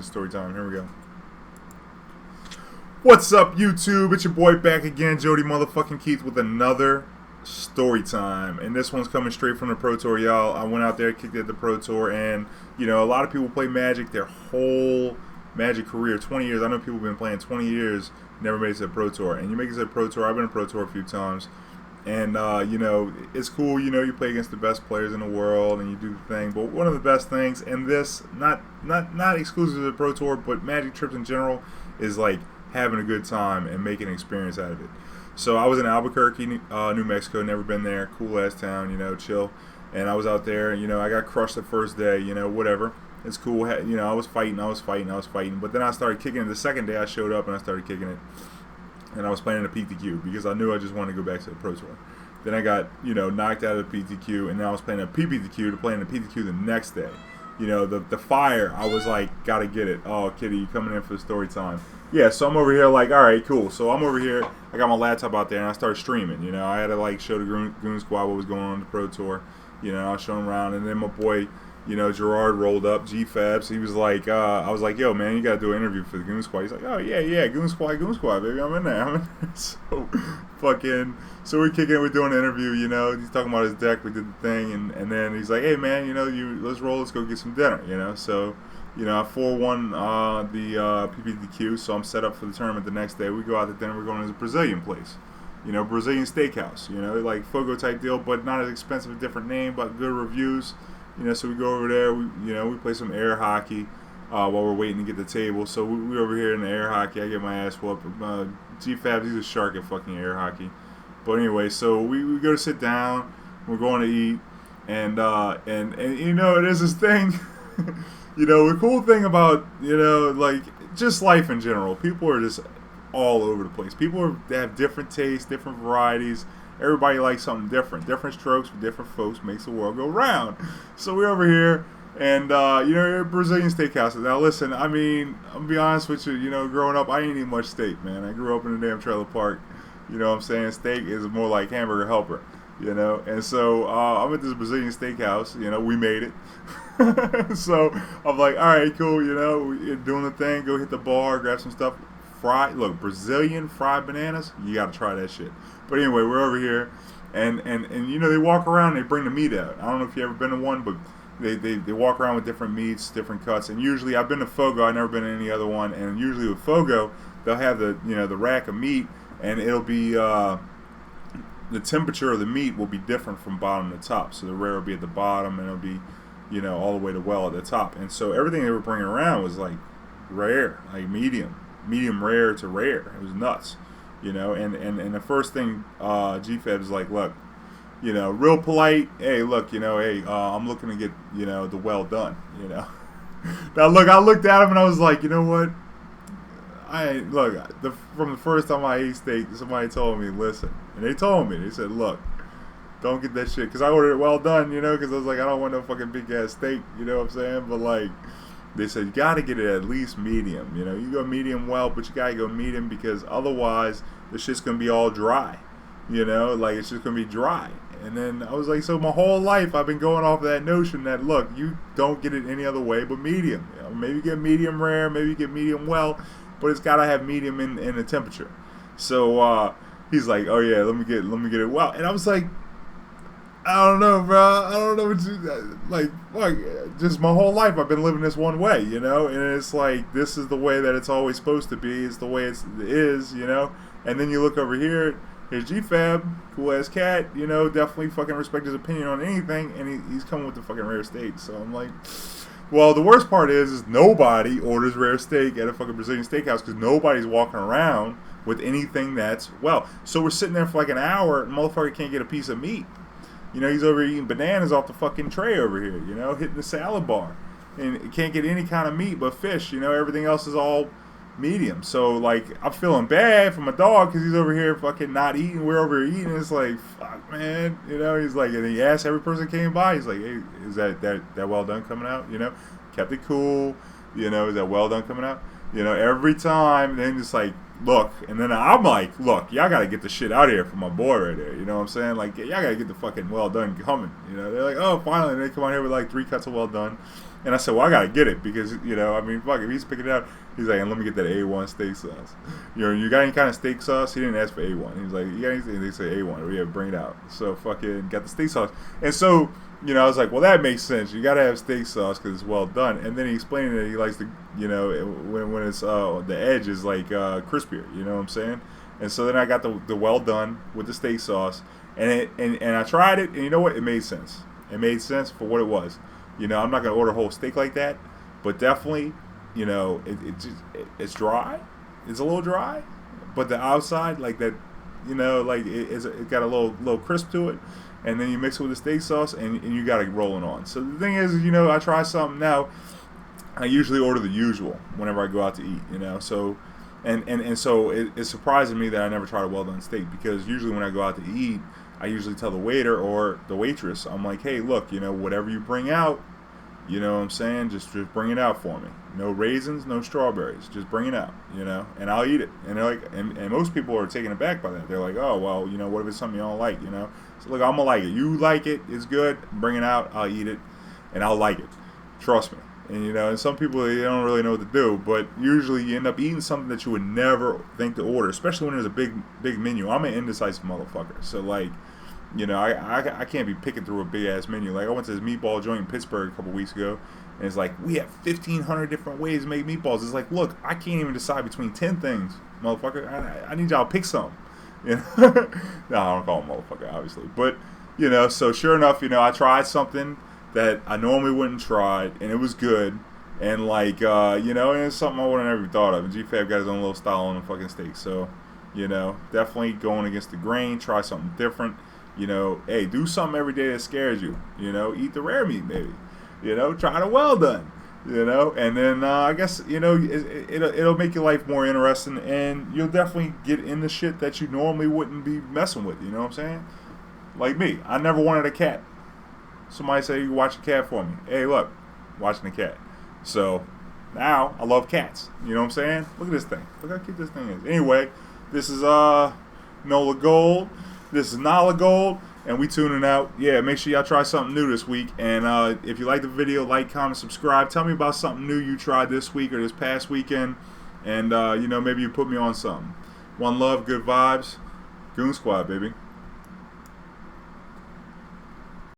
Story time. Here we go. What's up, YouTube? It's your boy back again, Jody motherfucking Keith, with another story time. And this one's coming straight from the Pro Tour, y'all. I went out there, kicked it at the Pro Tour, and a lot of people play Magic their whole Magic career, 20 years. I know people have been playing 20 years, never made it to the Pro Tour. And you make it to the Pro Tour. I've been to the Pro Tour a few times. And, it's cool, you play against the best players in the world and you do the thing. But one of the best things, and this, not exclusive to the Pro Tour, but Magic trips in general, is like having a good time and making an experience out of it. So I was in Albuquerque, New Mexico, never been there, cool ass town, chill. And I was out there, I got crushed the first day, whatever. It's cool, I was fighting. But then I started kicking it. The second day I showed up and I started kicking it. And I was playing in the PTQ because I knew I just wanted to go back to the Pro Tour. Then I got, knocked out of the PTQ, and then I was playing a PPTQ to play in the PTQ the next day. The fire, I was like, gotta get it. Oh, Kitty, you coming in for the story time? Yeah, so I'm over here like, all right, cool. So I'm over here, I got my laptop out there, and I started streaming. I had to like show the Goon Squad what was going on in the Pro Tour. I was showing around, and then my boy, Gerard rolled up, G-Fabs. He was like, I was like, yo, man, you got to do an interview for the Goon Squad. He's like, oh, yeah, Goon Squad, baby. I'm in there. So we're kicking it, we're doing an interview, He's talking about his deck, we did the thing, and then he's like, hey, man, let's roll, let's go get some dinner, So, I 4-1 the PPTQ, so I'm set up for the tournament the next day. We go out to dinner, we're going to this Brazilian place. Brazilian steakhouse, like Fogo type deal, but not as expensive, a different name, but good reviews. So we go over there, we play some air hockey while we're waiting to get the table. So we over here in the air hockey, I get my ass whooped. G-Fab, he's a shark at fucking air hockey. But anyway, so we go to sit down, we're going to eat, and it is this thing, the cool thing about, like, just life in general, people are just all over the place. They have different tastes, different varieties. Everybody likes something different. Different strokes for different folks makes the world go round. So we're over here, and Brazilian steakhouse. Now listen, I'm gonna be honest with you. Growing up, I ain't eat much steak, man. I grew up in a damn trailer park. You know what I'm saying? Steak is more like hamburger helper. And so I'm at this Brazilian steakhouse. We made it. So I'm like, all right, cool. We're doing the thing. Go hit the bar, grab some stuff. Look, Brazilian fried bananas. You gotta try that shit. But anyway, we're over here, and they walk around and they bring the meat out. I don't know if you've ever been to one, but they walk around with different meats, different cuts. And usually, I've been to Fogo, I've never been to any other one. And usually with Fogo, they'll have the rack of meat, and it'll be the temperature of the meat will be different from bottom to top. So the rare will be at the bottom, and it'll be all the way to well at the top. And so everything they were bringing around was like rare, like medium rare to rare. It was nuts. And the first thing G-Fab is like, look, real polite. Hey, look, I'm looking to get, the well done, Now, look, I looked at him and I was like, you know what? From the first time I ate steak, somebody told me, listen. And they told me, they said, look, don't get that shit. Because I ordered it well done, because I was like, I don't want no fucking big ass steak, you know what I'm saying? But like, they said, you got to get it at least medium. You go medium well, but you got to go medium because otherwise the shit's going to be all dry. Like it's just going to be dry. And then I was like, so my whole life I've been going off of that notion that, look, you don't get it any other way but medium. Maybe get medium rare, maybe get medium well, but it's got to have medium in the temperature. So he's like, oh yeah, let me get it well. And I was like, I don't know, bro. I don't know what you like. Fuck, just my whole life I've been living this one way, and it's like this is the way that it's always supposed to be. It's the way it is, And then you look over here. Here's G-Fab, cool ass cat, definitely fucking respect his opinion on anything, and he's coming with the fucking rare steak. So I'm like, well, the worst part is nobody orders rare steak at a fucking Brazilian steakhouse because nobody's walking around with anything that's well. So we're sitting there for like an hour, and motherfucker can't get a piece of meat. He's over here eating bananas off the fucking tray over here, hitting the salad bar. And can't get any kind of meat but fish, everything else is all medium. So, like, I'm feeling bad for my dog because he's over here fucking not eating. We're over here eating. It's like, fuck, man. He's like, and he asked every person that came by, he's like, hey, is that well done coming out? Kept it cool. Is that well done coming out? Every time. And then just like, look, and then I'm like, look, y'all gotta get the shit out of here for my boy right there. You know what I'm saying? Like, y'all gotta get the fucking well done coming. They're like, oh, finally. And they come out here with like 3 cuts of well done. And I said, well, I gotta get it because I mean, fuck, if he's picking it out, he's like, and let me get that A1 steak sauce. You got any kind of steak sauce? He didn't ask for A1. He was like, you got anything? They say A1. Yeah, bring it out. So fucking got the steak sauce. And so I was like, well, that makes sense. You gotta have steak sauce because it's well done. And then he explained that he likes to, when it's the edge is like crispier. You know what I'm saying? And so then I got the well done with the steak sauce, and I tried it, and you know what? It made sense. It made sense for what it was. I'm not gonna order a whole steak like that, but definitely, it's dry. It's a little dry, but the outside, like that, like it got a little crisp to it, and then you mix it with the steak sauce, and you got it rolling on. So the thing is, I try something now. I usually order the usual whenever I go out to eat. So. And so it's surprising me that I never tried a well done steak, because usually when I go out to eat, I usually tell the waiter or the waitress, I'm like, hey, look, whatever you bring out, what I'm saying, just bring it out for me. No raisins, no strawberries, just bring it out, and I'll eat it. And they're like, and most people are taken aback by that. They're like, oh, well, what if it's something you don't like, So look, I'm gonna like it. You like it, it's good. Bring it out, I'll eat it, and I'll like it. Trust me. And and some people, they don't really know what to do, but usually you end up eating something that you would never think to order, especially when there's a big menu. I'm an indecisive motherfucker, so like, I can't be picking through a big ass menu. Like I went to this meatball joint in Pittsburgh a couple weeks ago, and it's like, we have 1,500 different ways to make meatballs. It's like, look, I can't even decide between 10 things, motherfucker. I need y'all to pick some. No, I don't call them motherfucker, obviously, but so sure enough, I tried something that I normally wouldn't try, and it was good, and like, and it's something I would have never thought of. And GFAB got his own little style on the fucking steak, so, definitely going against the grain, try something different, hey, do something every day that scares you, eat the rare meat maybe, try the well done, and then I guess, it'll make your life more interesting, and you'll definitely get into shit that you normally wouldn't be messing with, you know what I'm saying? Like me, I never wanted a cat. Somebody say, you watch a cat for me. Hey, look, watching the cat. So now I love cats. You know what I'm saying? Look at this thing. Look how cute this thing is. Anyway, this is Nola Gold. This is Nala Gold, and we tuning out. Yeah, make sure y'all try something new this week. And if you like the video, like, comment, subscribe. Tell me about something new you tried this week or this past weekend. And maybe you put me on something. One love, good vibes. Goon Squad, baby.